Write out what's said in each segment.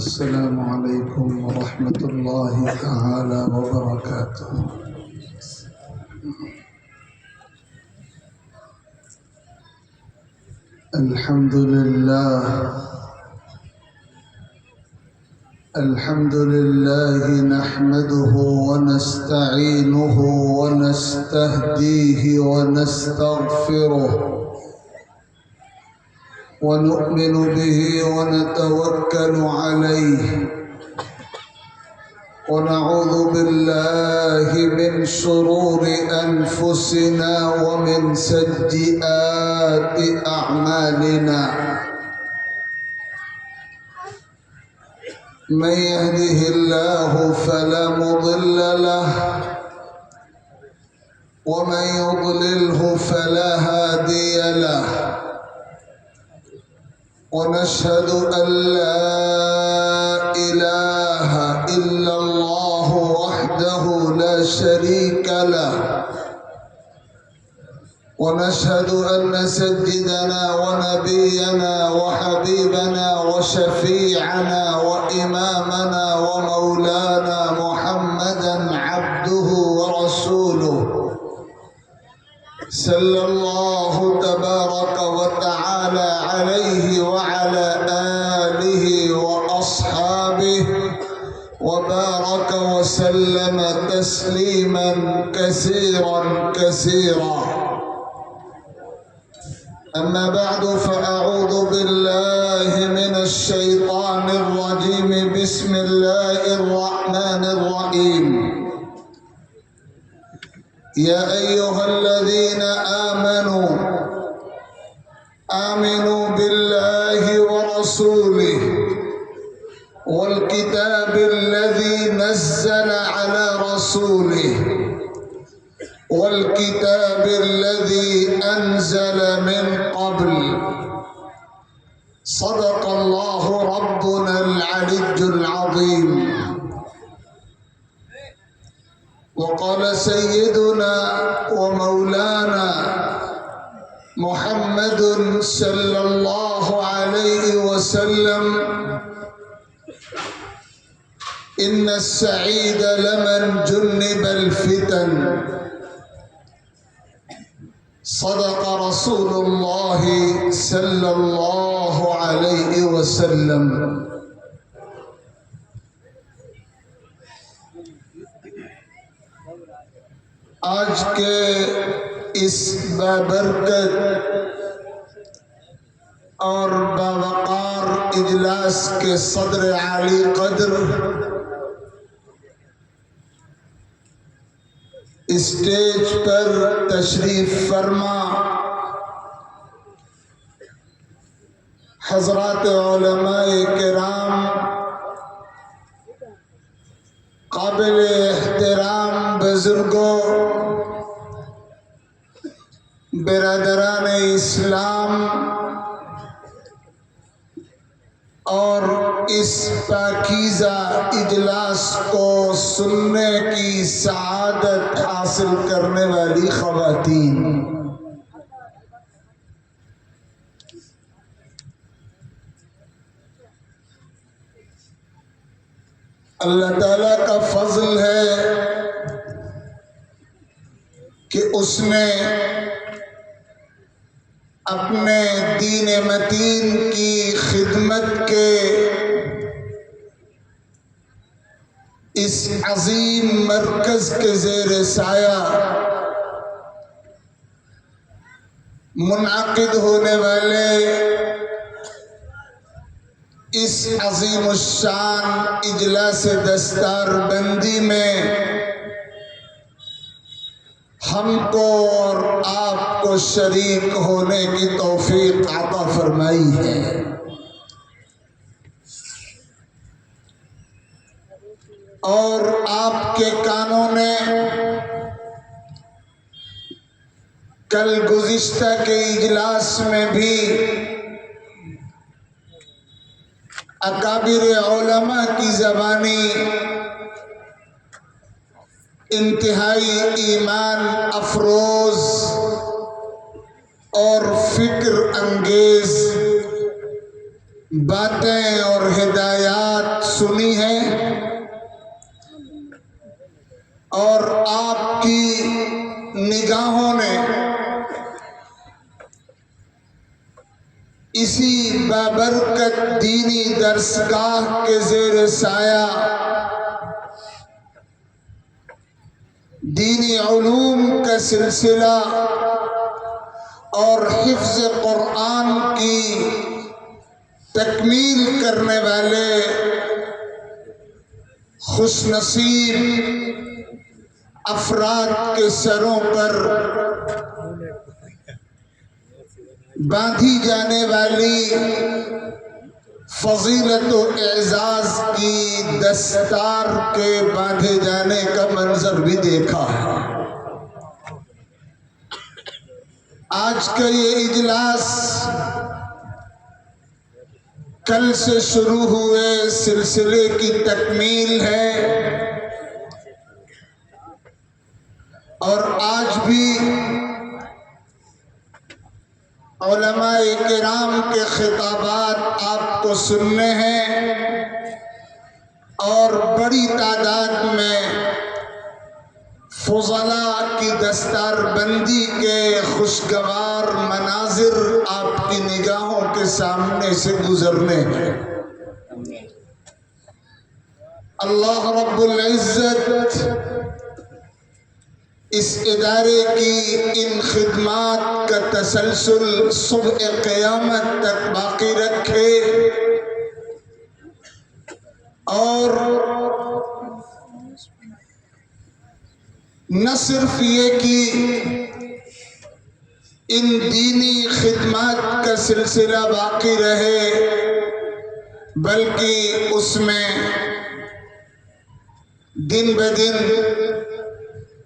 السلام علیکم ورحمۃ اللہ تعالی وبرکاتہ۔ الحمد للہ نحمده ونستعینه ونستهدیه ونستغفره ونؤمن به ونتوكل عليه ونعوذ بالله من شرور أنفسنا ومن سيئات أعمالنا، من يهده الله فلا مضل له ومن يضلله فلا هادي له، ونشهد أن لا إله إلا الله وحده لا شريك له، ونشهد أن سيدنا ونبينا وحبيبنا وشفيعنا وإمامنا ومولانا محمدا عبده ورسوله صلى الله تبارك وتعالى عليه وعلى آله وأصحابه وبارك وسلم تسليما كثيرا كثيرا. أما بعد، فأعوذ بالله من الشيطان الرجيم. بسم الله الرحمن الرحيم. يا أيها الذين آمنوا بالله ورسوله والكتاب الذي نزل على رسوله والكتاب الذي أنزل من قبل. صدق الله ربنا العلي العظيم. وقال سيدنا ومولانا محمد صلى الله عليه وسلم: إن السعيد لمن جنب الفتن. صدق رسول الله صلى الله عليه وسلم. آج کے اس بابرکت اور باوقار اجلاس کے صدر عالی قدر، اسٹیج پر تشریف فرما حضرات علماء کرام، قابل احترام بزرگوں، برادران اسلام، اور اس پاکیزہ اجلاس کو سننے کی سعادت حاصل کرنے والی خواتین، اللہ تعالیٰ کا فضل ہے کہ اس نے اپنے دین متین کی خدمت کے اس عظیم مرکز کے زیر سایہ منعقد ہونے والے اس عظیم الشان اجلاس دستار بندی میں ہم کو اور آپ کو شریک ہونے کی توفیق عطا فرمائی ہے، اور آپ کے کانوں نے کل گزشتہ کے اجلاس میں بھی اکابر علماء کی زبانی انتہائی ایمان افروز اور فکر انگیز باتیں اور ہدایات سنی ہیں، اور آپ کی نگاہوں نے اسی بابرکت دینی درسگاہ کے زیر سایہ دینی علوم کا سلسلہ اور حفظ قرآن کی تکمیل کرنے والے خوش نصیب افراد کے سروں پر باندھی جانے والی فضیلت و اعزاز کی دستار کے باندھے جانے کا منظر بھی دیکھا ہے۔ آج کا یہ اجلاس کل سے شروع ہوئے سلسلے کی تکمیل ہے، اور آج بھی علماء کرام کے خطابات آپ کو سننے ہیں، اور بڑی تعداد میں فضلاء کی دستار بندی کے خوشگوار مناظر آپ کی نگاہوں کے سامنے سے گزرنے ہیں۔ اللہ رب العزت اس ادارے کی ان خدمات کا تسلسل صبح قیامت تک باقی رکھے، اور نہ صرف یہ کہ ان دینی خدمات کا سلسلہ باقی رہے، بلکہ اس میں دن بدن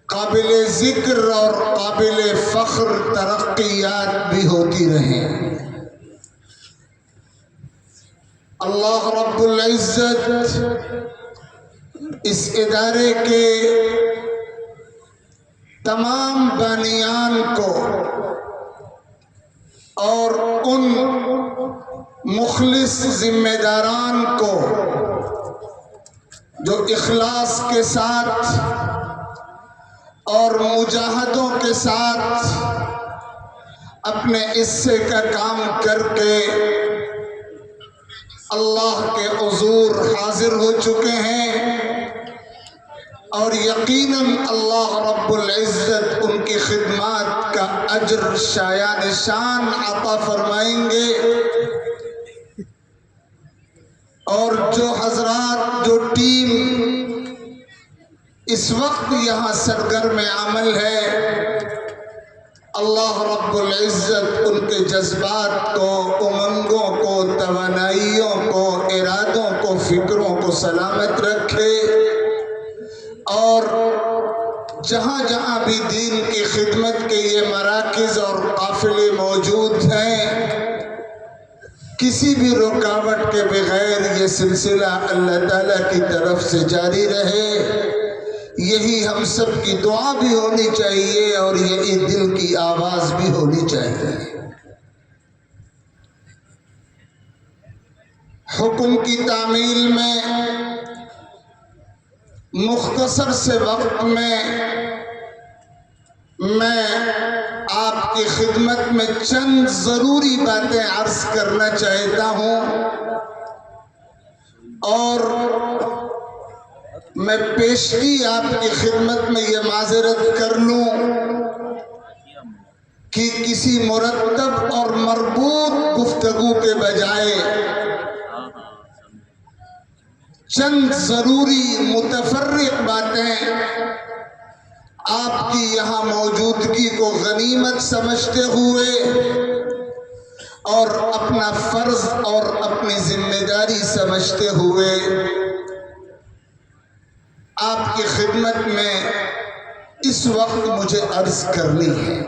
قابل ذکر اور قابل فخر ترقیات بھی ہوتی رہیں۔ اللہ رب العزت اس ادارے کے تمام بانیان کو اور ان مخلص ذمہ داران کو جو اخلاص کے ساتھ اور مجاہدوں کے ساتھ اپنے حصے کا کام کر کے اللہ کے حضور حاضر ہو چکے ہیں، اور یقیناً اللہ رب العزت ان کی خدمات کا اجر شایان شان عطا فرمائیں گے۔ اور جو حضرات، جو ٹیم اس وقت یہاں سرگرم عمل ہے، اللہ رب العزت ان کے جذبات کو، امنگوں کو، توانائیوں کو، ارادوں کو، فکروں کو سلامت رکھے، اور جہاں جہاں بھی دین کی خدمت کے یہ مراکز اور قافلے موجود ہیں، کسی بھی رکاوٹ کے بغیر یہ سلسلہ اللہ تعالیٰ کی طرف سے جاری رہے، یہی ہم سب کی دعا بھی ہونی چاہیے، اور یہی دل کی آواز بھی ہونی چاہیے۔ حکم کی تعمیل میں مختصر سے وقت میں آپ کی خدمت میں چند ضروری باتیں عرض کرنا چاہتا ہوں، اور میں پیشگی آپ کی خدمت میں یہ معذرت کر لوں کہ کسی مرتب اور مربوط گفتگو کے بجائے چند ضروری متفرق باتیں آپ کی یہاں موجودگی کو غنیمت سمجھتے ہوئے اور اپنا فرض اور اپنی ذمہ داری سمجھتے ہوئے آپ کی خدمت میں اس وقت مجھے عرض کرنی ہے۔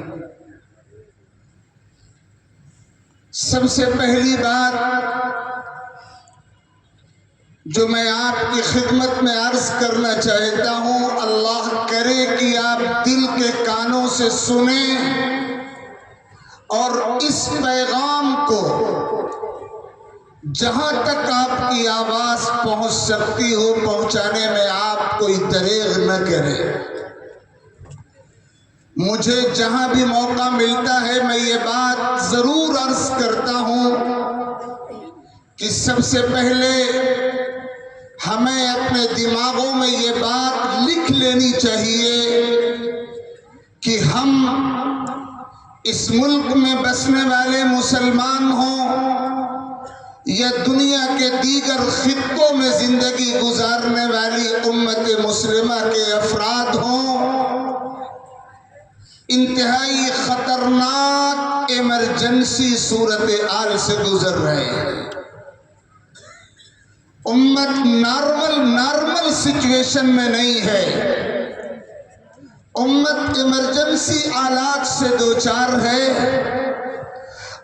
سب سے پہلی بات جو میں آپ کی خدمت میں عرض کرنا چاہتا ہوں، اللہ کرے کہ آپ دل کے کانوں سے سنیں اور اس پیغام کو جہاں تک آپ کی آواز پہنچ سکتی ہو پہنچانے میں آپ کوئی دریغ نہ کریں۔ مجھے جہاں بھی موقع ملتا ہے میں یہ بات ضرور عرض کرتا ہوں کہ سب سے پہلے ہمیں اپنے دماغوں میں یہ بات لکھ لینی چاہیے کہ ہم اس ملک میں بسنے والے مسلمان ہوں یا دنیا کے دیگر خطوں میں زندگی گزارنے والی امت مسلمہ کے افراد ہوں، انتہائی خطرناک ایمرجنسی صورتحال سے گزر رہے ہیں۔ امت نارمل سچویشن میں نہیں ہے، امت ایمرجنسی آلات سے دوچار ہے،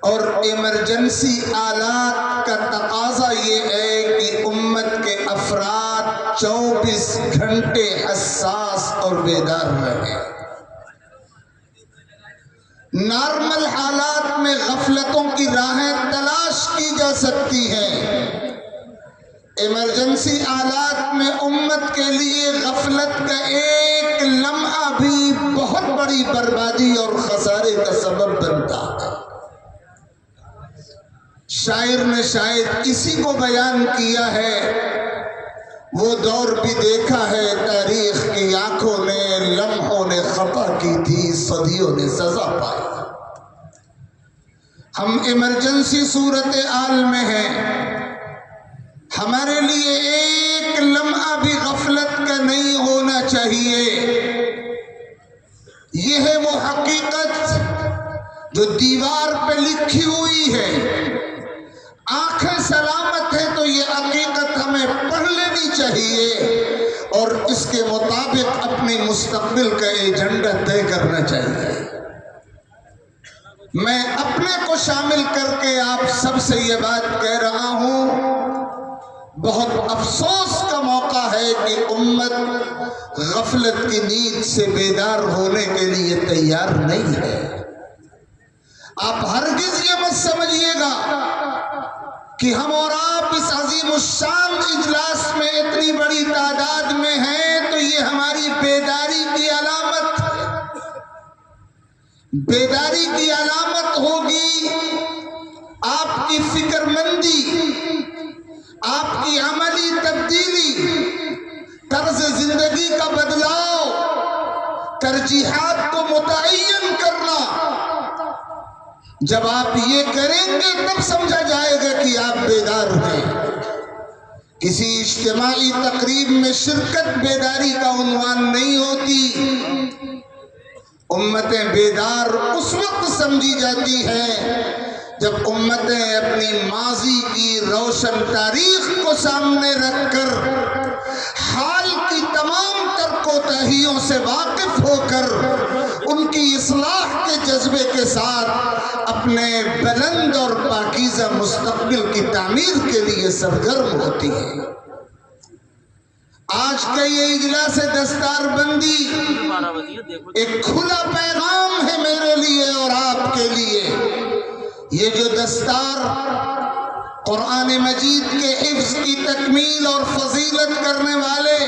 اور ایمرجنسی آلات کا تقاضا یہ ہے کہ امت کے افراد 24 گھنٹے حساس اور بیدار رہیں۔ نارمل حالات میں غفلتوں کی راہیں تلاش کی جا سکتی ہیں، ایمرجنسی آلات میں امت کے لیے غفلت کا ایک لمحہ بھی بہت بڑی بربادی اور خسارے کا سبب بنتا ہے۔ شاعر نے شاید اسی کو بیان کیا ہے، وہ دور بھی دیکھا ہے تاریخ کی آنکھوں نے، لمحوں نے خطا کی تھی، صدیوں نے سزا پائی۔ ہم ایمرجنسی صورتحال میں ہیں، ہمارے لیے ایک لمحہ بھی غفلت کا نہیں ہونا چاہیے۔ یہ ہے وہ حقیقت جو دیوار پہ لکھی ہوئی ہے، آنکھیں سلامت ہیں تو یہ حقیقت ہمیں پڑھ لینی چاہیے اور اس کے مطابق اپنی مستقبل کا ایجنڈا طے کرنا چاہیے۔ میں اپنے کو شامل کر کے آپ سب سے یہ بات کہہ رہا ہوں، بہت افسوس کا موقع ہے کہ امت غفلت کی نیند سے بیدار ہونے کے لیے تیار نہیں ہے۔ آپ ہرگز یہ مت سمجھیے گا کہ ہم اور آپ اس عظیم الشان اجلاس میں اتنی بڑی تعداد میں ہیں تو یہ ہماری بیداری کی علامت ہے۔ بیداری کی علامت ہوگی آپ کی فکر مندی، آپ کی عملی تبدیلی، طرز زندگی کا بدلاؤ، ترجیحات کو متعین کرنا۔ جب آپ یہ کریں گے تب سمجھا جائے گا کہ آپ بیدار ہیں۔ کسی اجتماعی تقریب میں شرکت بیداری کا عنوان نہیں ہوتی۔ امتیں بیدار اس وقت سمجھی جاتی ہیں جب امتیں اپنی ماضی کی روشن تاریخ کو سامنے رکھ کر حال کی تمام تر کوتاہیوں سے واقف ہو کر ان کی اصلاح کے جذبے کے ساتھ اپنے بلند اور پاکیزہ مستقبل کی تعمیر کے لیے سرگرم ہوتی ہے۔ آج کا یہ اجلاس دستار بندی ایک کھلا پیغام ہے میرے لیے اور آپ کے لیے۔ یہ جو دستار قرآن مجید کے حفظ کی تکمیل اور فضیلت کرنے والے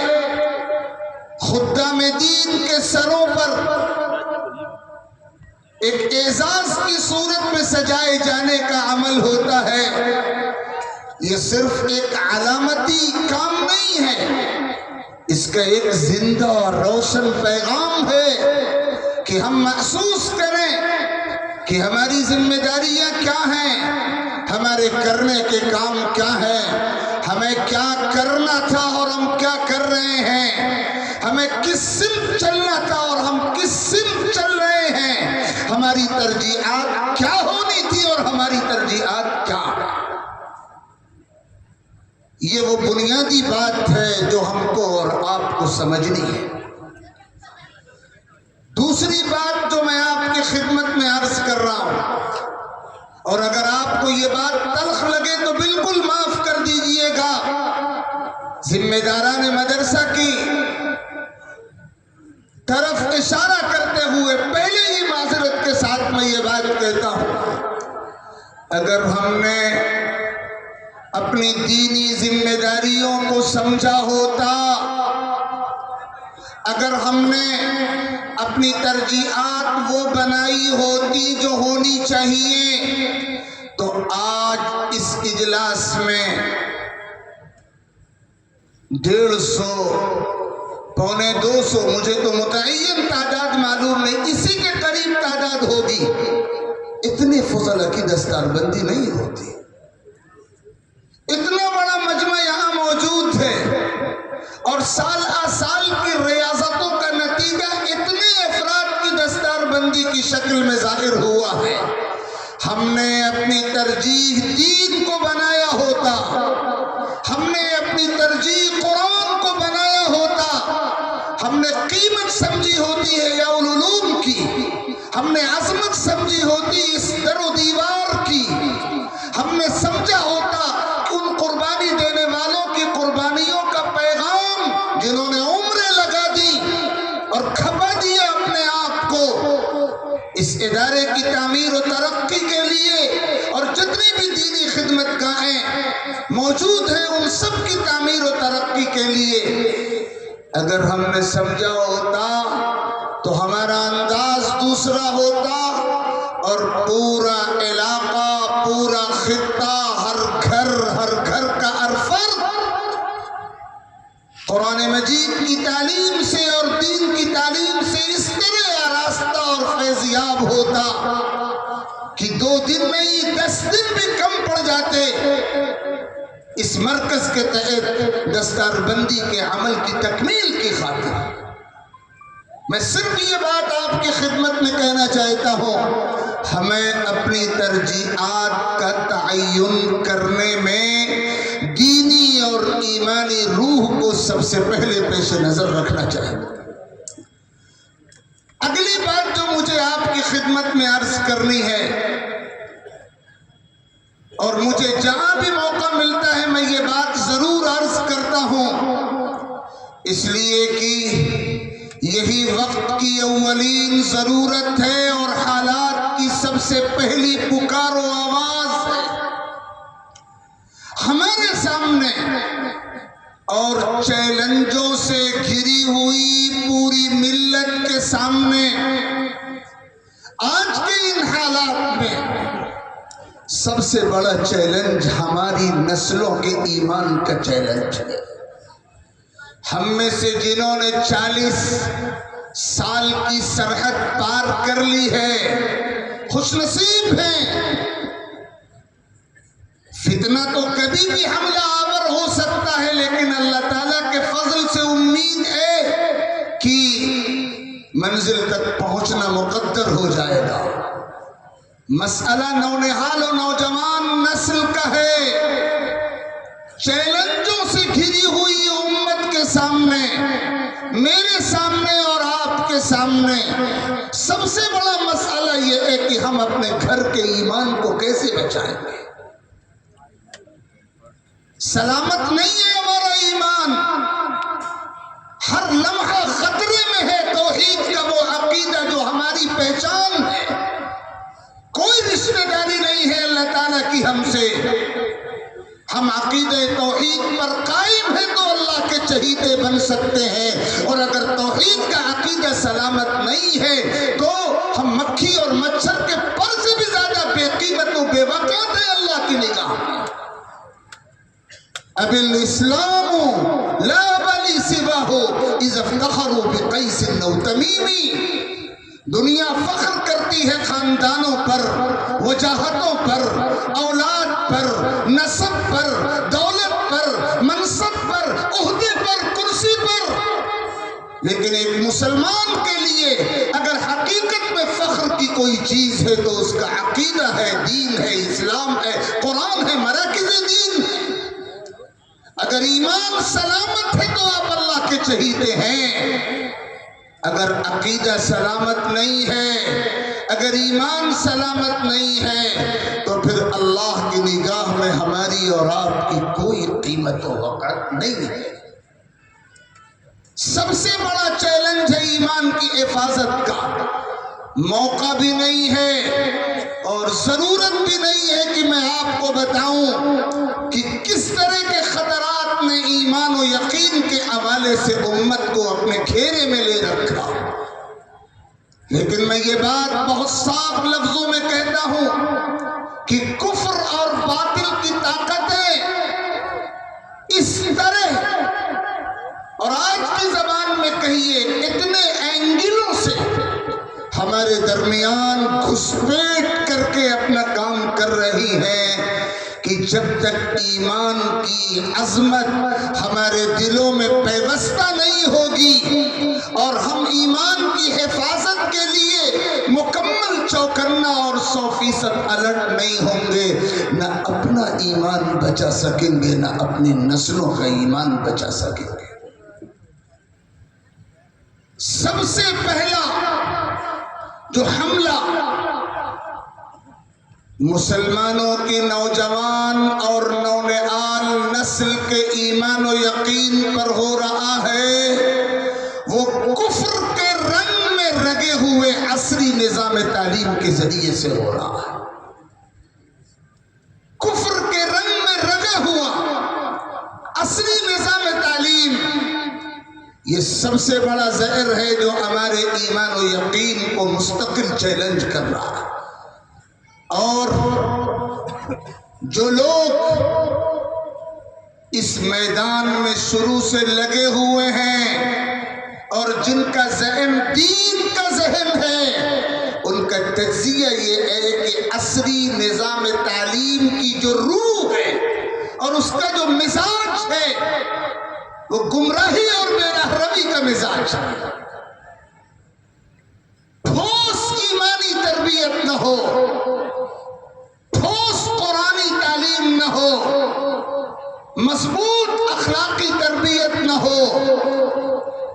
خدام دین کے سروں پر ایک اعزاز کی صورت میں سجائے جانے کا عمل ہوتا ہے، یہ صرف ایک علامتی کام نہیں ہے، اس کا ایک زندہ اور روشن پیغام ہے کہ ہم محسوس کریں کہ ہماری ذمہ داریاں کیا ہیں، ہمارے کرنے کے کام کیا ہیں، ہمیں کیا کرنا تھا اور ہم کیا کر رہے ہیں، ہمیں کس سمت چلنا تھا اور ہم کس سمت چل رہے ہیں، ہماری ترجیحات کیا ہونی تھی اور ہماری ترجیحات کیا۔ یہ وہ بنیادی بات ہے جو ہم کو اور آپ کو سمجھنی ہے۔ دوسری بات جو میں آپ کی خدمت میں عرض کر رہا ہوں، اور اگر آپ کو یہ بات تلخ لگے تو بالکل معاف کر دیجئے گا، ذمہ داران مدرسہ کی طرف اشارہ کرتے ہوئے پہلے ہی معذرت کے ساتھ میں یہ بات کہتا ہوں، اگر ہم نے اپنی دینی ذمہ داریوں کو سمجھا ہوتا، اگر ہم نے اپنی ترجیحات وہ بنائی ہوتی جو ہونی چاہیے، تو آج اس اجلاس میں 150 پونے 200 مجھے تو متعین تعداد معلوم نہیں، اسی کے قریب تعداد ہوگی، اتنے فضل کی دستار بندی نہیں ہوتی۔ اتنا بڑا مجمع یہاں موجود ہے اور سال سال کی ریاضتوں کا نتیجہ اتنے افراد کی دستار بندی کی شکل میں ظاہر ہوا ہے۔ ہم نے اپنی ترجیح دین کو بنایا ہوتا، ہم نے اپنی ترجیح قرآن کو بنایا ہوتا، ہم نے قیمت سمجھی ہوتی ہے یا العلوم کی، ہم نے عظمت سمجھی ہوتی اس در و دیوار کی، ہم نے سمجھا ہوتا ان قربانی دینے والوں کی قربانیوں کا پیغام جنہوں نے عمریں لگا دی اور کھپا دیا اپنے آپ کو اس ادارے کی تعمیر و ترقی کے لیے، اور جتنی بھی دینی خدمت گاہیں موجود ہیں ان سب کی تعمیر و ترقی کے لیے اگر ہم نے سمجھا ہوتا تو ہمارا انداز دوسرا ہوتا، اور پورا علاقہ، پورا خطہ، ہر گھر کا ہر فرد قرآن مجید کی تعلیم سے اور دین کی تعلیم سے اس طرح آراستہ اور فیضیاب ہوتا کہ 2 دن میں ہی 10 دن بھی کم پڑ جاتے اس مرکز کے تحت دستار بندی کے عمل کی تکمیل کی خاطر۔ میں صرف یہ بات آپ کی خدمت میں کہنا چاہتا ہوں، ہمیں اپنی ترجیحات کا تعین کرنے میں دینی اور ایمانی روح کو سب سے پہلے پیش نظر رکھنا چاہیے۔ اگلی بات جو مجھے آپ کی خدمت میں عرض کرنی ہے، اور مجھے جہاں بھی موقع ملتا ہے میں یہ بات ضرور عرض کرتا ہوں، اس لیے کہ یہی وقت کی اولین ضرورت ہے اور حالات کی سب سے پہلی پکار و آواز ہے ہمارے سامنے، اور چیلنجوں سے گھری ہوئی پوری ملت کے سامنے آج کے ان حالات میں سب سے بڑا چیلنج ہماری نسلوں کے ایمان کا چیلنج ہے۔ ہم میں سے جنہوں نے 40 سال کی سرحد پار کر لی ہے خوش نصیب ہیں۔ فتنہ تو کبھی بھی حملہ آور ہو سکتا ہے، لیکن اللہ تعالیٰ کے فضل سے امید ہے کہ منزل تک پہنچنا مقدر ہو جائے گا۔ مسئلہ نونہال و نوجوان نسل کا ہے۔ چیلنجوں سے گھری ہوئی امت کے سامنے، میرے سامنے اور آپ کے سامنے سب سے بڑا مسئلہ یہ ہے کہ ہم اپنے گھر کے ایمان کو کیسے بچائیں گے۔ سلامت نہیں ہے ہمارا ایمان، ہر لمحہ خطرے میں ہے توحید کا وہ عقیدہ جو ہماری پہچان ہے۔ کوئی رشتہ داری نہیں ہے اللہ تعالیٰ کی ہم سے، ہم عقیدہ توحید پر قائم ہیں تو اللہ کے چہیتے بن سکتے ہیں، اور اگر توحید کا عقیدہ سلامت نہیں ہے تو ہم مکھی اور مچھر کے پر سے بھی زیادہ بے قیمت و بے وقت ہیں اللہ کی نگاہ میں۔ اب الاسلام لا بلی سواہ اذا افتخروا بقیس او تمیم۔ دنیا فخر کرتی ہے خاندانوں پر، وجاہتوں پر، اولاد پر، نسب پر، دولت پر، لیکن ایک مسلمان کے لیے اگر حقیقت میں فخر کی کوئی چیز ہے تو اس کا عقیدہ ہے، دین ہے، اسلام ہے، قرآن ہے، مراکز دین۔ اگر ایمان سلامت ہے تو آپ اللہ کے چہیتے ہیں، اگر عقیدہ سلامت نہیں ہے، اگر ایمان سلامت نہیں ہے تو پھر اللہ کی نگاہ میں ہماری اور آپ کی کوئی قیمت و وقت نہیں ہے۔ سب سے بڑا چیلنج ہے ایمان کی حفاظت کا، موقع بھی نہیں ہے اور ضرورت بھی نہیں ہے کہ میں آپ کو بتاؤں کہ کس طرح کے خطرات نے ایمان و یقین کے حوالے سے امت کو اپنے گھیرے میں لے رکھا۔ لیکن میں یہ بات بہت صاف لفظوں میں کہتا ہوں کہ کفر اور باطل کی طاقتیں اس طرح، اور آج کی زبان میں کہیے اتنے اینگلوں سے ہمارے درمیان گھسپیٹ کر کے اپنا کام کر رہی ہے کہ جب تک ایمان کی عظمت ہمارے دلوں میں پیوستہ نہیں ہوگی اور ہم ایمان کی حفاظت کے لیے مکمل چوکنا اور 100% الرٹ نہیں ہوں گے، نہ اپنا ایمان بچا سکیں گے، نہ اپنی نسلوں کا ایمان بچا سکیں گے۔ سب سے پہلا جو حملہ مسلمانوں کے نوجوان اور نونہال نسل کے ایمان و یقین پر ہو رہا ہے وہ کفر کے رنگ میں رگے ہوئے عصری نظام تعلیم کے ذریعے سے ہو رہا ہے۔ کفر کے رنگ میں رگا ہوا عصری نظام تعلیم یہ سب سے بڑا زہر ہے جو ہمارے ایمان و یقین کو مستقل چیلنج کر رہا ہے۔ اور جو لوگ اس میدان میں شروع سے لگے ہوئے ہیں اور جن کا ذہن دین کا ذہن ہے، ان کا تجزیہ یہ ہے کہ عصری نظام تعلیم کی جو روح ہے اور اس کا جو مزاج ہے وہ گمراہی اور بے رحمی کا مزاج ہے۔ ٹھوس ایمانی تربیت نہ ہو، ٹھوس قرآنی تعلیم نہ ہو، مضبوط اخلاقی تربیت نہ ہو،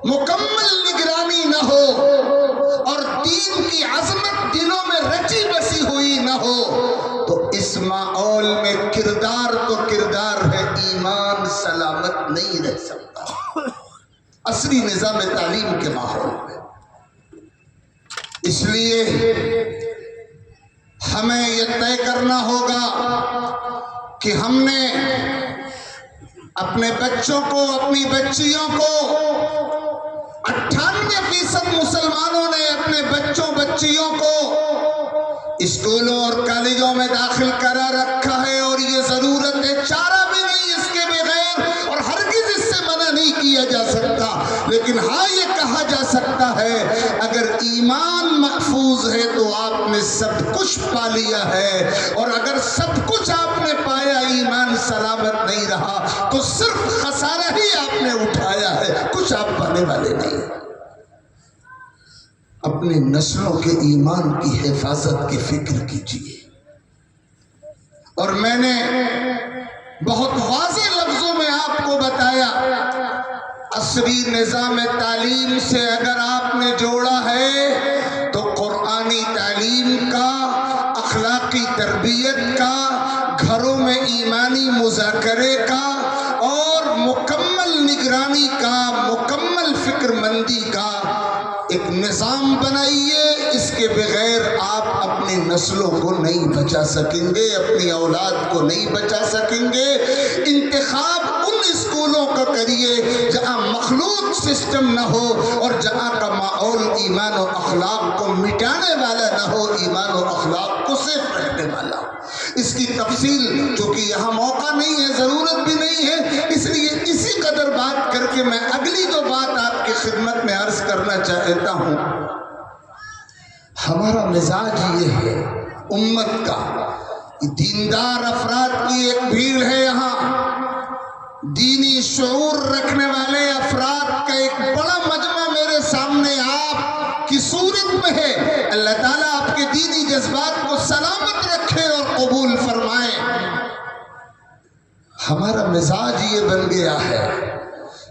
مکمل نگرانی نہ ہو اور دین کی عظمت دلوں میں رچی بسی ہوئی نہ ہو تو اس ماحول میں کردار تو کردار ہے، ایمان سلامت نہیں رہ سکتا عصری نظام تعلیم کے ماحول میں۔ اس لیے ہمیں یہ طے کرنا ہوگا کہ ہم نے اپنے بچوں کو، اپنی بچیوں کو 98% مسلمانوں نے اپنے بچوں بچیوں کو اسکولوں اور کالجوں میں داخل کرا رکھا ہے اور یہ ضرورت ہے، چارہ بھی نہیں اس کے بغیر، اور ہرگز اس سے منع نہیں کیا جا سکتا۔ لیکن ہاں یہ کہا جا سکتا ہے اگر ایمان محفوظ ہے تو آپ نے سب کچھ پا لیا ہے، اور اگر سب کچھ آپ نے پایا ایمان سلامت نہیں رہا تو صرف خسارہ ہی آپ نے اٹھایا ہے، کچھ آپ پانے والے نہیں۔ اپنی نسلوں کے ایمان کی حفاظت کی فکر کیجیے۔ اور میں نے بہت واضح لفظوں میں آپ کو بتایا، عصری نظام تعلیم سے اگر آپ نے جوڑا ہے تو قرآنی تعلیم کا، اخلاقی تربیت کا، گھروں میں ایمانی مذاکرے کا اور مکمل نگرانی کا، مکمل فکر مندی کا ایک نظام بنائیے۔ اس کے بغیر آپ اپنی نسلوں کو نہیں بچا سکیں گے، اپنی اولاد کو نہیں بچا سکیں گے۔ انتخاب ان اسکولوں کا کریے جہاں مخلوط سسٹم نہ ہو اور جہاں کا ماحول ایمان و اخلاق کو مٹانے والا نہ ہو، ایمان و اخلاق کو صرف رکھنے والا ہو۔ اس کی تفصیل چونکہ یہاں موقع نہیں ہے، ضرورت بھی نہیں ہے، اس لیے اسی قدر بات کر کے میں اگلی جو بات آپ کی خدمت میں عرض کرنا چاہتا ہوں۔ ہمارا مزاج یہ ہے امت کا، دیندار افراد کی ایک بھیڑ ہے یہاں، دینی شعور رکھنے والے افراد کا ایک بڑا مجمع میرے جذبات کو سلامت رکھے اور قبول فرمائے۔ ہمارا مزاج یہ بن گیا ہے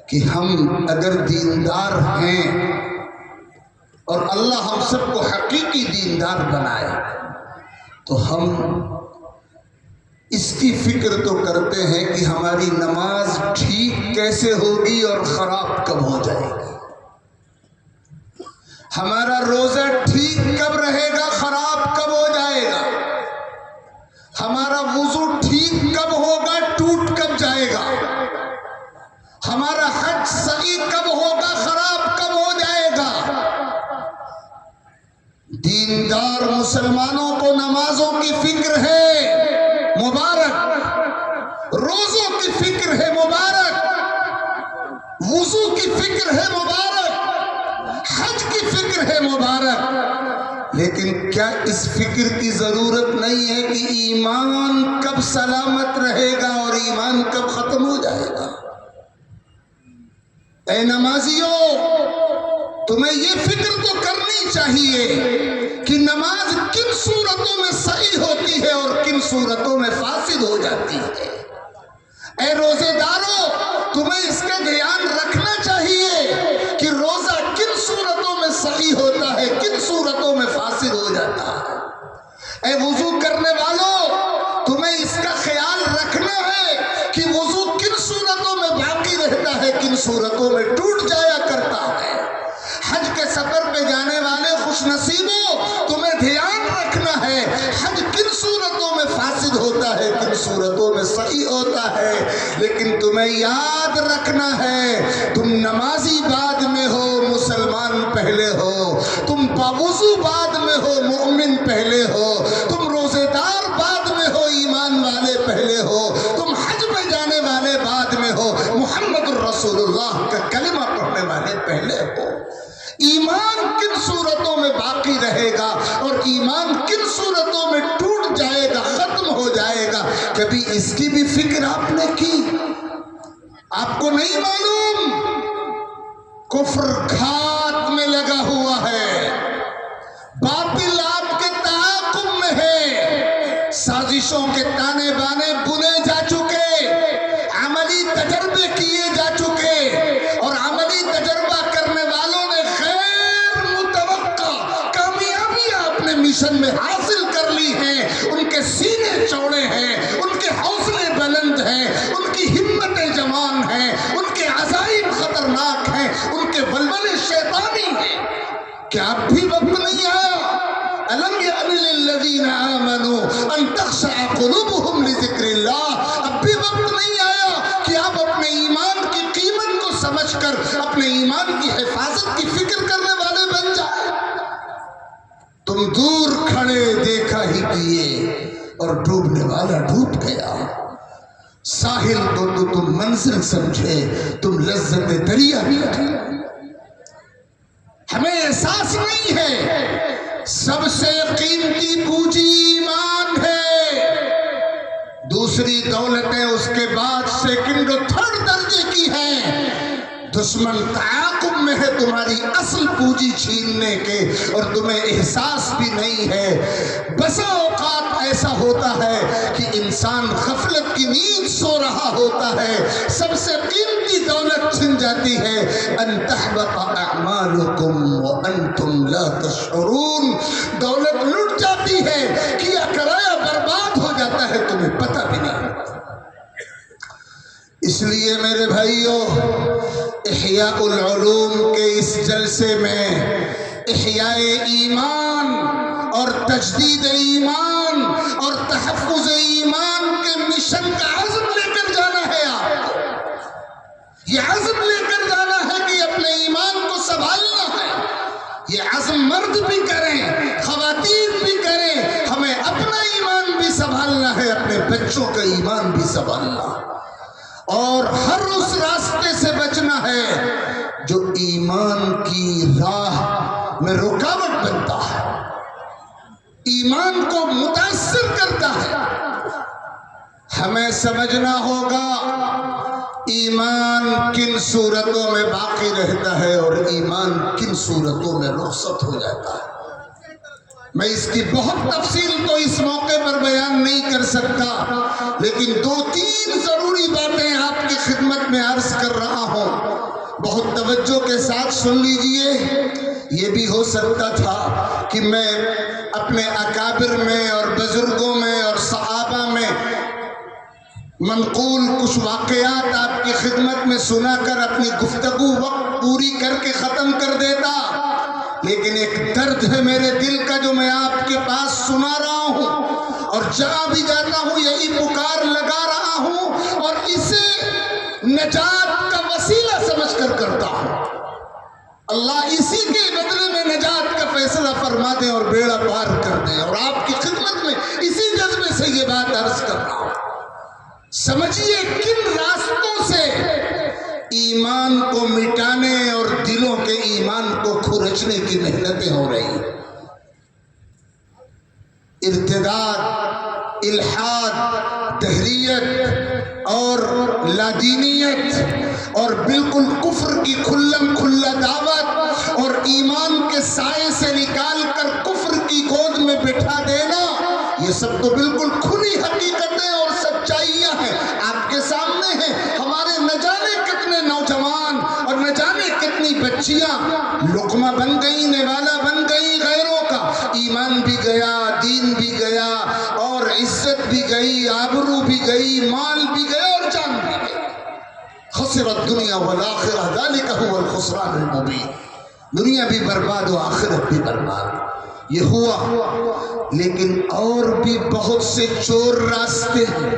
کہ ہم اگر دیندار ہیں اور اللہ ہم سب کو حقیقی دیندار بنائے تو ہم اس کی فکر تو کرتے ہیں کہ ہماری نماز ٹھیک کیسے ہوگی اور خراب کب ہو جائے گی، ہمارا روزہ ٹھیک کب رہے گا، خراب کب ہو جائے گا، ہمارا وضو ٹھیک کب ہوگا، ٹوٹ کب جائے گا، ہمارا حج صحیح کب ہوگا، خراب کب ہو جائے گا۔ دیندار مسلمانوں کو نمازوں کی فکر ہے مبارک، روزوں کی فکر ہے مبارک، وضو کی فکر ہے مبارک، حج کی فکر ہے مبارک، لیکن کیا اس فکر کی ضرورت نہیں ہے کہ ایمان کب سلامت رہے گا اور ایمان کب ختم ہو جائے گا؟ اے نمازیوں، تمہیں یہ فکر تو کرنی چاہیے کہ نماز کن صورتوں میں صحیح ہوتی ہے اور کن صورتوں میں فاسد ہو جاتی ہے۔ اے روزے داروں، تمہیں اس کا دھیان رکھنا چاہیے کہ روزہ کن صورتوں میں صحیح ہوتا ہے، کن صورتوں میں فاسد ہو جاتا ہے۔ اے وضو کرنے والوں، تمہیں اس کا خیال رکھنا ہے کہ وضو کن صورتوں میں باقی رہتا ہے، کن صورتوں میں ٹوٹ جایا کرتا ہے۔ حج کے سفر پہ جانے والے خوش نصیبوں، تمہیں دھیان رکھنا ہے حج کن صورتوں میں فاسد ہوتا ہے، کن صورتوں میں صحیح ہوتا ہے، لیکن تمہیں یاد رکھنا ہے تم نمازی بعد میں ہو، مسلمان پہلے ہو، تم باوضو بعد میں ہو، مومن پہلے ہو، تم روزے دار بعد میں ہو، ایمان والے پہلے ہو، تم حج پہ جانے والے بعد میں ہو، محمد الرسول اللہ کا کلمہ پڑھنے والے پہلے ہو۔ ایمان کن صورتوں میں باقی رہے گا اور ایمان کن صورتوں میں ٹوٹ جائے گا، ختم ہو جائے گا، کبھی اس کی بھی فکر آپ نے کی؟ آپ کو نہیں معلوم کفر گھات میں لگا ہوا ہے، باطل آپ کے تعاقب میں ہے، سازشوں کے تانے بانے بنے جا چکے، عملی تجربے کیے جا چکے، اور عملی تجربہ کرنے والوں نے غیر متوقع کامیابیاں اپنے مشن میں حاصل کر لی ہیں۔ ان کے سینے چوڑے ہیں، ان کے حوصلے بلند ہیں، ان کی ہمتیں جوان ہیں، ان کے عزائم خطرناک ہیں، ان کے ولولے شیطانی ہیں۔ کیا اب بھی وقت نہیں آیا؟ أَلَمْ يَأْنِ لِلَّذِينَ آمَنُوا أَن تَخْشَعَ قُلُوبُهُمْ لِذِكْرِ اللَّهِ؟ اب بھی وقت نہیں آیا کہ آپ اپنے ایمان کی قیمت کو سمجھ کر اپنے ایمان کی حفاظت کی فکر کرنے والے بن جائیں؟ تم دور کھڑے دیکھا ہی کیے اور ڈوبنے والا ڈوب گیا، ساحل کو تو تم منزل سمجھے، تم لذت دریا بھی اٹھی۔ ہمیں احساس نہیں ہے سب سے قیمتی پونجی ایمان ہے، دوسری دولتیں اس کے بعد سیکنڈ اور تھرڈ درجے کی ہیں۔ دشمن تعاقب میں ہے تمہاری اصل پونجی چھیننے کے، اور تمہیں احساس بھی نہیں ہے۔ بسا اوقات ایسا ہوتا ہے کہ انسان غفلت کی نیند سو رہا ہوتا ہے، سب سے قیمتی دولت چھن جاتی ہے، ان تحبط اعمالکم وانتم لا تشعرون، دولت لٹ جاتی ہے، کیا کرایا برباد ہو جاتا ہے، تمہیں پتہ بھی نہیں۔ اس لیے میرے بھائیوں، احیاء العلوم کے اس جلسے میں احیاء ایمان اور تجدید ایمان اور تحفظ ایمان کے مشن کا عزم لے کر جانا ہے۔ آپ کو یہ عزم لے کر جانا ہے کہ اپنے ایمان کو سنبھالنا ہے۔ یہ عزم مرد بھی کریں، خواتین بھی کریں، ہمیں اپنا ایمان بھی سنبھالنا ہے، اپنے بچوں کا ایمان بھی سنبھالنا ہے، اور ہر اس راستے سے بچنا ہے جو ایمان کی راہ میں رکاوٹ بنتا ہے، ایمان کو متاثر کرتا ہے۔ ہمیں سمجھنا ہوگا ایمان کن صورتوں میں باقی رہتا ہے اور ایمان کن صورتوں میں رخصت ہو جاتا ہے۔ میں اس کی بہت تفصیل تو اس موقع پر بیان نہیں کر سکتا، لیکن 2-3 ضروری باتیں آپ کی خدمت میں عرض کر رہا ہوں، بہت توجہ کے ساتھ سن لیجئے۔ یہ بھی ہو سکتا تھا کہ میں اپنے اکابر میں اور بزرگوں میں اور صحابہ میں منقول کچھ واقعات آپ کی خدمت میں سنا کر اپنی گفتگو وقت پوری کر کے ختم کر دیتا، لیکن ایک درد ہے میرے دل کا جو میں آپ کے پاس سنا رہا ہوں، اور جہاں بھی جاتا ہوں یہی پکار لگا رہا ہوں، اور اسے نجات کا وسیلہ سمجھ کر کرتا ہوں۔ اللہ اسی کے بدلے میں نجات کا فیصلہ فرما دے اور بیڑا پار کر دے، اور آپ کی خدمت میں اسی جذبے سے یہ بات عرض کر رہا ہوں۔ سمجھیے کن راستوں سے ایمان کو مٹانے اور دلوں کے ایمان کو کھرچنے کی محنتیں ہو رہی ہیں۔ ارتداد، الحاد، دہریت اور لادینیت اور بالکل کفر کی کھلم کھلا دعوت اور ایمان کے سائے سے نکال کر کفر کی گود میں بٹھا دینا، یہ سب تو بالکل کھلی حقیقتیں اور سچائیاں ہیں، آپ کے سامنے ہیں۔ ہمارے نہ جانے کتنے نوجوان اور نہ جانے کتنی بچیاں لقمہ بن گئی، نوالا بن گئی غیروں کا، ایمان بھی گیا، دین بھی گیا، اور عزت بھی گئی، آبرو بھی گئی، مال بھی گیا اور جان بھی گئی۔ خسرت الدنیا والآخرہ ذالک هو الخسران المبین، دنیا بھی برباد و آخرت بھی برباد۔ یہ ہوا، لیکن اور بھی بہت سے چور راستے ہیں۔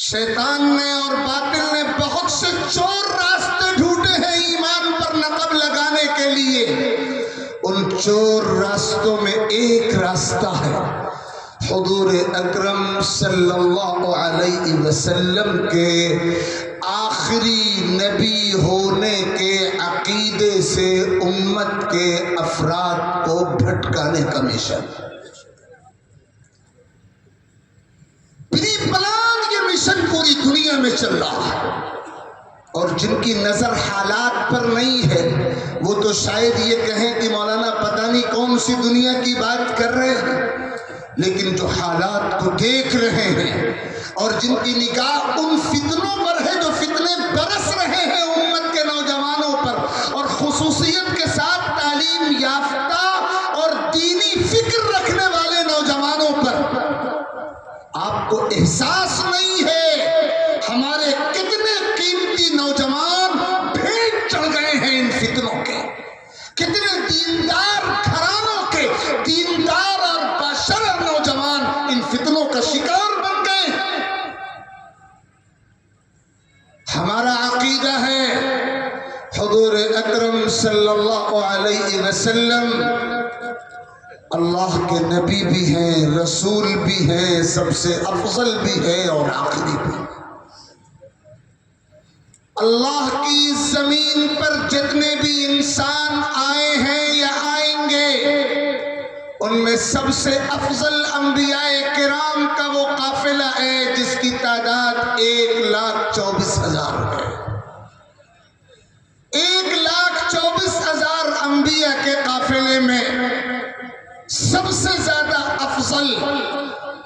شیطان نے اور باطل نے بہت سے چور راستے ڈھونڈے ہیں ایمان پر نقب لگانے کے لیے۔ ان چور راستوں میں ایک راستہ ہے حضور اکرم صلی اللہ علیہ وسلم کے آخری نبی ہونے کے عقیدے سے امت کے افراد کو بھٹکانے کا مشن۔ پری پلان یہ مشن پوری دنیا میں چل رہا ہے، اور جن کی نظر حالات پر نہیں ہے وہ تو شاید یہ کہیں کہ مولانا پتہ نہیں کون سی دنیا کی بات کر رہے ہیں، لیکن جو حالات کو دیکھ رہے ہیں اور جن کی نگاہ ان فتنوں پر ہے جو فتنے برس رہے ہیں امت کے نوجوانوں پر، اور خصوصیت کے ساتھ تعلیم یافتہ اور دینی فکر رکھنے والے نوجوانوں پر، آپ کو احساس نہیں ہے ہمارے کتنے قیمتی نوجوان بھیٹ چڑھ گئے ہیں ان فتنوں کے، کتنے دیندار گھرانوں کے دیندار اور باشرف نوجوان ان فتنوں کا شکار بن گئے ہیں۔ ہمارا عقیدہ ہے حضور اکرم صلی اللہ علیہ وسلم اللہ کے نبی بھی ہیں، رسول بھی ہیں، سب سے افضل بھی ہے اور آخری بھی۔ اللہ کی زمین پر جتنے بھی انسان آئے ہیں یا آئیں گے، ان میں سب سے افضل انبیاء کرام کا وہ قافلہ ہے جس کی تعداد 1,24,000 ہے۔ 1,24,000 انبیاء کے قافلے میں سب سے زیادہ افضل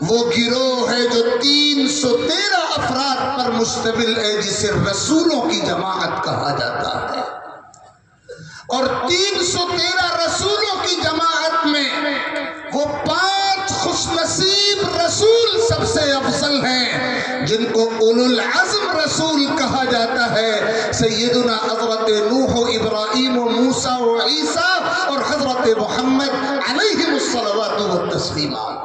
وہ گروہ ہے جو 313 افراد پر مشتمل ہے، جسے رسولوں کی جماعت کہا جاتا ہے، اور 313 رسولوں کی جماعت میں وہ 5 خوش نصیب رسول سب سے افضل ہیں جن کو اولو العزم رسول کہا جاتا ہے۔ سیدنا حضرت نوح و ابراہیم و موسیٰ و عیسیٰ اور حضرت محمد علیہ الصلوات والتسلیمات،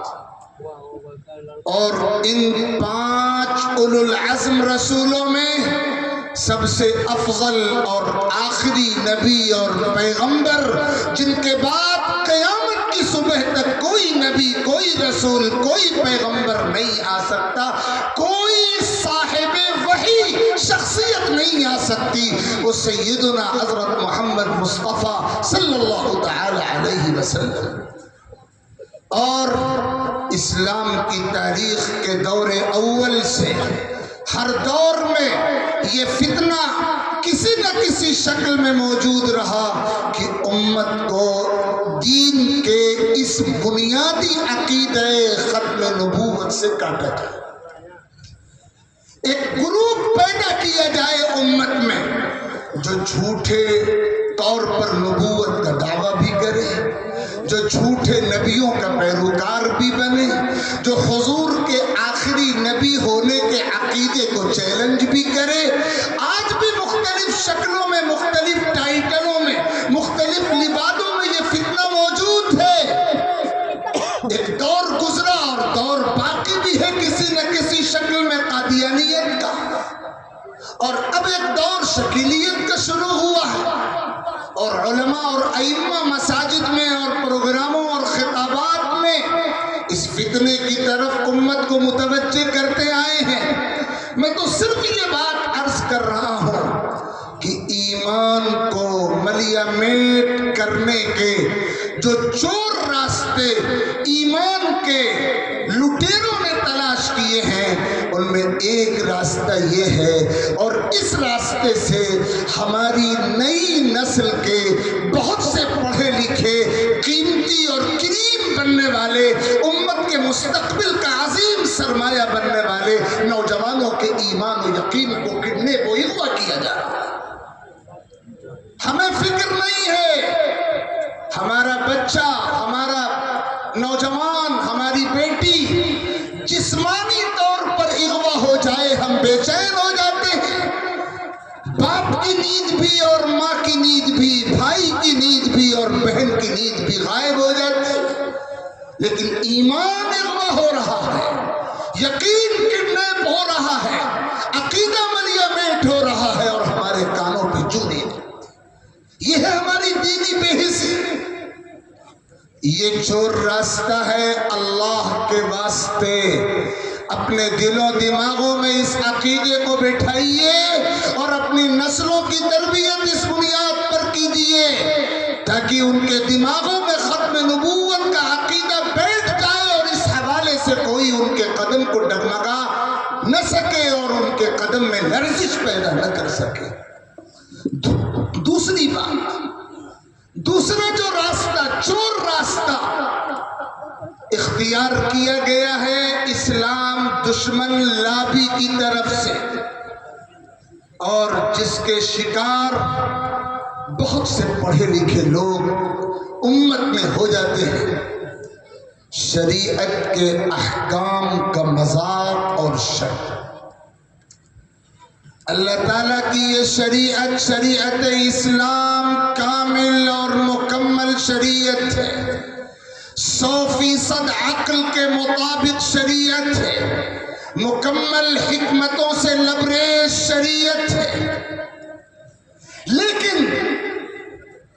اور ان 5 اولو العزم رسولوں میں سب سے افضل اور آخری نبی اور پیغمبر، جن کے بعد قیامت کی صبح تک کوئی نبی، کوئی رسول، کوئی پیغمبر نہیں آ سکتا، کوئی صاحب وحی شخصیت نہیں آ سکتی، وہ سیدنا حضرت محمد مصطفیٰ صلی اللہ تعالی علیہ وسلم۔ اور اسلام کی تاریخ کے دور اول سے ہر دور میں یہ فتنہ کسی نہ کسی شکل میں موجود رہا کہ امت کو دین کے اس بنیادی عقیدہ ختم نبوت سے کاٹا جائے، ایک گروپ پیدا کیا جائے امت میں جو جھوٹے طور پر نبوت کا دعویٰ بھی کرے، جو جھوٹے نبیوں کا پیروکار بھی بنے، جو حضور کے آخری نبی ہونے کے عقیدے کو چیلنج بھی کرے۔ آج بھی مختلف شکلوں میں، مختلف ٹائٹلوں میں، مختلف لبادوں میں یہ فتنہ موجود ہے۔ ایک دور گزرا اور دور باقی بھی ہے کسی نہ کسی شکل میں قادیانیت کا، اور اب ایک دور شکیلیت کا شروع ہوا ہے، اور علماء اور ائمہ مساجد میں اور پروگراموں اور خطابات میں اس فتنے کی طرف امت کو متوجہ کرتے آئے ہیں۔ میں تو صرف یہ بات عرض کر رہا ہوں کہ ایمان کو ملیا میٹ کرنے کے جو چور راستے ایمان کے لٹیروں نے تلاش کیے ہیں، ان میں ایک راستہ یہ ہے، اور اس راستے سے ہماری نئی نسل کے بہت سے پڑھے لکھے قیمتی اور کریم بننے والے، امت کے مستقبل کا عظیم سرمایہ بننے والے نوجوانوں کے ایمان و یقین کو کڈنیپ و اغوا کیا جا رہا ہے۔ ہمیں فکر نہیں ہے ہمارا بچہ، ہمارا نوجوان، ہماری بیٹی جسمانی طور پر اغوا ہو جائے، ہم بے چین ہو جاتے ہیں۔ باپ کی نیند بھی اور ماں کی نیند بھی، بھائی کی نیند بھی اور بہن کی نیند بھی غائب ہو جاتی ہے، لیکن ایمان اغوا ہو رہا ہے، یقین کڈنیپ ہو رہا ہے، عقیدہ ملیا میٹ ہو رہا ہے، اور ہمارے کانوں پہ چوری۔ یہ ہے ہماری دینی بے حسی۔ یہ چور راستہ ہے، اللہ کے واسطے اپنے دل و دماغوں میں اس عقیدے کو بٹھائیے اور اپنی نسلوں کی تربیت اس بنیاد پر کیجیے تاکہ ان کے دماغوں میں ختم نبوت کا عقیدہ بیٹھ جائے، اور اس حوالے سے کوئی ان کے قدم کو ڈگمگا نہ سکے اور ان کے قدم میں لرزش پیدا نہ کر سکے۔ دوسری بات، دوسرا جو راستہ، چور راستہ اختیار کیا گیا ہے اسلام دشمن لابی کی طرف سے، اور جس کے شکار بہت سے پڑھے لکھے لوگ امت میں ہو جاتے ہیں، شریعت کے احکام کا مذاق اور شک۔ اللہ تعالیٰ کی یہ شریعت، شریعت اسلام کامل اور مکمل شریعت ہے، 100% عقل کے مطابق شریعت ہے، مکمل حکمتوں سے لبریز شریعت ہے، لیکن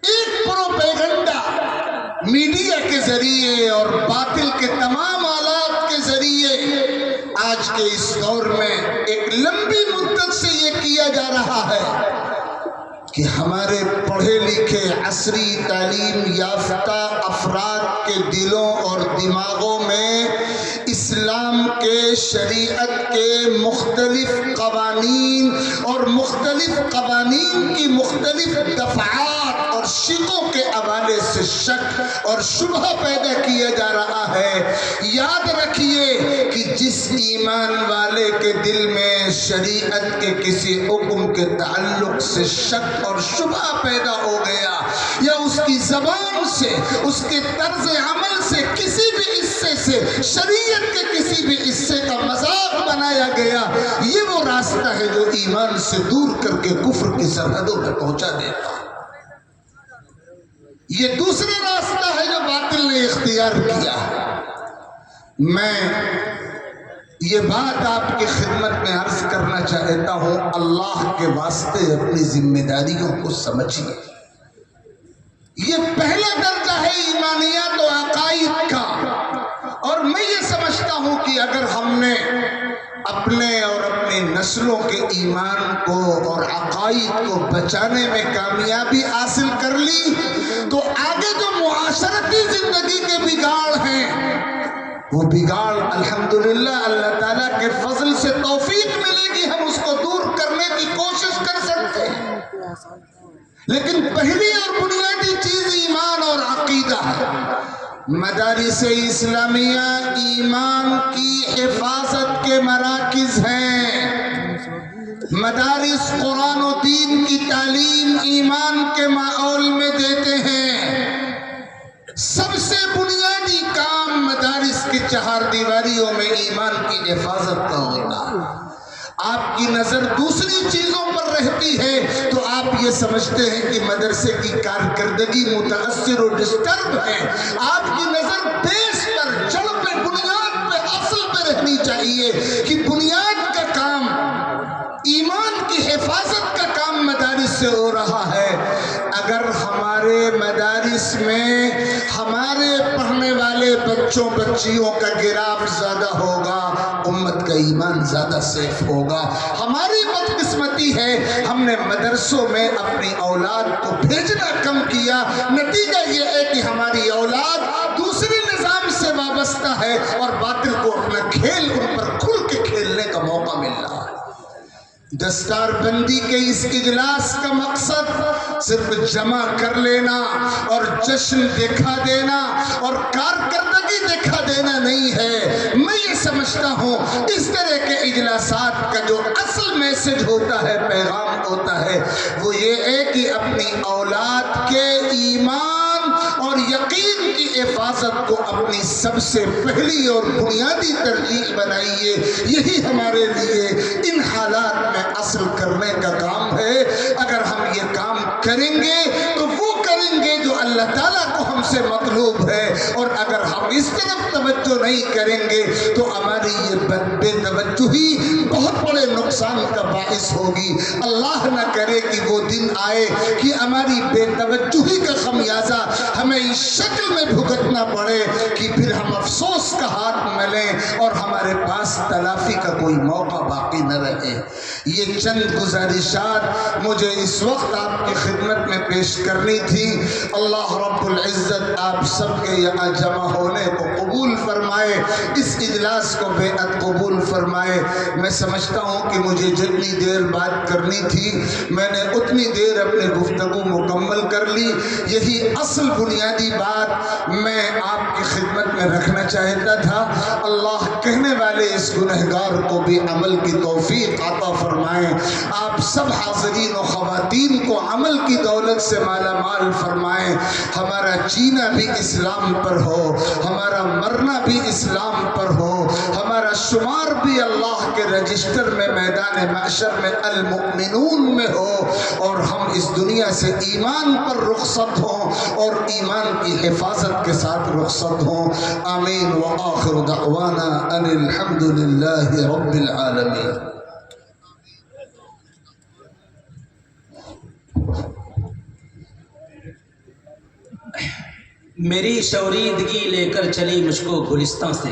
ایک پروپیگنڈا میڈیا کے ذریعے اور باطل کے تمام آلات کے ذریعے آج کے اس دور میں ایک لمبی مدت سے یہ کیا جا رہا ہے کہ ہمارے پڑھے لکھے عصری تعلیم یافتہ افراد کے دلوں اور دماغوں میں اسلام کے، شریعت کے مختلف قوانین اور مختلف قوانین کی مختلف دفعات اور شقوں کے حوالے سے شک اور شبہ پیدا کیا جا رہا ہے۔ یاد رکھیے کہ جس ایمان والے کے دل میں شریعت کے کسی حکم کے تعلق سے شک اور شبہ پیدا ہو گیا، یا اس کی زبان سے، اس کے طرز عمل سے، کسی بھی حصے سے شریعت کے کسی بھی حصے کا مذاق بنایا گیا، یہ وہ راستہ ہے جو ایمان سے دور کر کے کفر کی سرحدوں میں پہنچا دیتا۔ یہ دوسرا راستہ ہے جو باطل نے اختیار کیا۔ میں یہ بات آپ کی خدمت میں عرض کرنا چاہتا ہوں، اللہ کے واسطے اپنی ذمہ داریوں کو سمجھیے۔ یہ پہلا درجہ ہے ایمانیات و عقائد کا، اور میں یہ سمجھتا ہوں کہ اگر ہم نے اپنے اور اپنی نسلوں کے ایمان کو اور عقائد کو بچانے میں کامیابی حاصل کر لی تو آگے جو معاشرتی زندگی کے بگاڑ ہیں، وہ بگاڑ الحمدللہ اللہ تعالیٰ کے فضل سے توفیق ملے گی، ہم اس کو دور کرنے کی کوشش کر سکتے ہیں۔ لیکن پہلی اور بنیادی چیز ایمان اور عقیدہ ہے۔ مدارس اسلامیہ ایمان کی حفاظت کے مراکز ہیں۔ مدارس قرآن و دین کی تعلیم ایمان کے ماحول میں دیتے ہیں۔ سب سے بنیادی کام مدارس کی چہار دیواریوں میں ایمان کی حفاظت کا ہوتا ہے۔ آپ کی نظر دوسری چیزوں پر رہتی ہے تو آپ یہ سمجھتے ہیں کہ مدرسے کی کارکردگی متاثر و ڈسٹرب ہے۔ آپ کی نظر بیس پر، جڑ پہ، بنیاد پہ، اصل پہ رہنی چاہیے کہ بنیاد کا کام، ایمان کی حفاظت کا کام مدارس سے ہو رہا ہے۔ اگر ہمارے مدارس میں ہمارے پڑھنے والے بچوں بچیوں کا گراف زیادہ ہوگا، امت کا ایمان زیادہ سیف ہوگا۔ ہماری بدقسمتی ہے ہم نے مدرسوں میں اپنی اولاد کو بھیجنا کم کیا۔ نتیجہ یہ ہے کہ ہماری اولاد دوسرے نظام سے وابستہ ہے اور باطل کو اپنا کھیل ان پر کھل کے کھیلنے کا موقع مل رہا ہے۔ دستار بندی کے اس اجلاس کا مقصد صرف جمع کر لینا اور جشن دکھا دینا اور کارکردگی دکھا دینا نہیں ہے۔ میں یہ سمجھتا ہوں اس طرح کے اجلاسات کا جو اصل میسج ہوتا ہے، پیغام ہوتا ہے، وہ یہ ہے کہ اپنی اولاد کے ایمان اور یقین کی حفاظت کو اپنی سب سے پہلی اور بنیادی ترجیح بنائیے۔ یہی ہمارے لیے ان حالات میں اصل کرنے کا کام ہے۔ اگر ہم یہ کام کریں گے تو وہ کریں گے جو اللہ تعالیٰ کو ہم سے مطلوب ہے، اور اگر ہم اس طرف توجہ نہیں کریں گے تو ہماری یہ بے توجہی بہت بڑے نقصان کا باعث ہوگی۔ اللہ نہ کرے کہ وہ دن آئے کہ ہماری بے توجہی کا خمیازہ ہمیں اس شکل میں بھگتنا پڑے کہ پھر ہم افسوس کا ہاتھ ملیں اور ہمارے پاس تلافی کا کوئی موقع باقی نہ رہے۔ یہ چند گزارشات مجھے اس وقت آپ کی خدمت میں پیش کرنی تھی۔ اللہ رب العزت آپ سب کے یہاں جمع ہونے کو قبول فرمائے، اس اجلاس کو بیعت قبول فرمائے۔ میں سمجھتا ہوں کہ مجھے جتنی دیر بات کرنی تھی میں نے اتنی دیر اپنی گفتگو مکمل کر لی۔ یہی اصل بنیادی بات میں آپ کی خدمت میں رکھنا چاہتا تھا۔ اللہ کہنے والے اس گنہگار کو بھی عمل کی توفیق عطا فرمائیں۔ آپ سب حاضرین و خواتین کو عمل کی دولت سے مالا مال فرمائیں۔ ہمارا جینا بھی اسلام پر ہو، ہمارا مرنا بھی اسلام پر ہو، ہمارا شمار بھی اللہ کے رجسٹر میں میدان محشر میں المؤمنون میں ہو، اور ہم اس دنیا سے ایمان پر رخصت ہوں اور ایمان کی حفاظت کے ساتھ رخصت ہوں۔ آمین وآخر دعوانا ان الحمد للہ رب العالمین۔ میری شوریدگی لے کر چلی مجھ کو گلستان سے،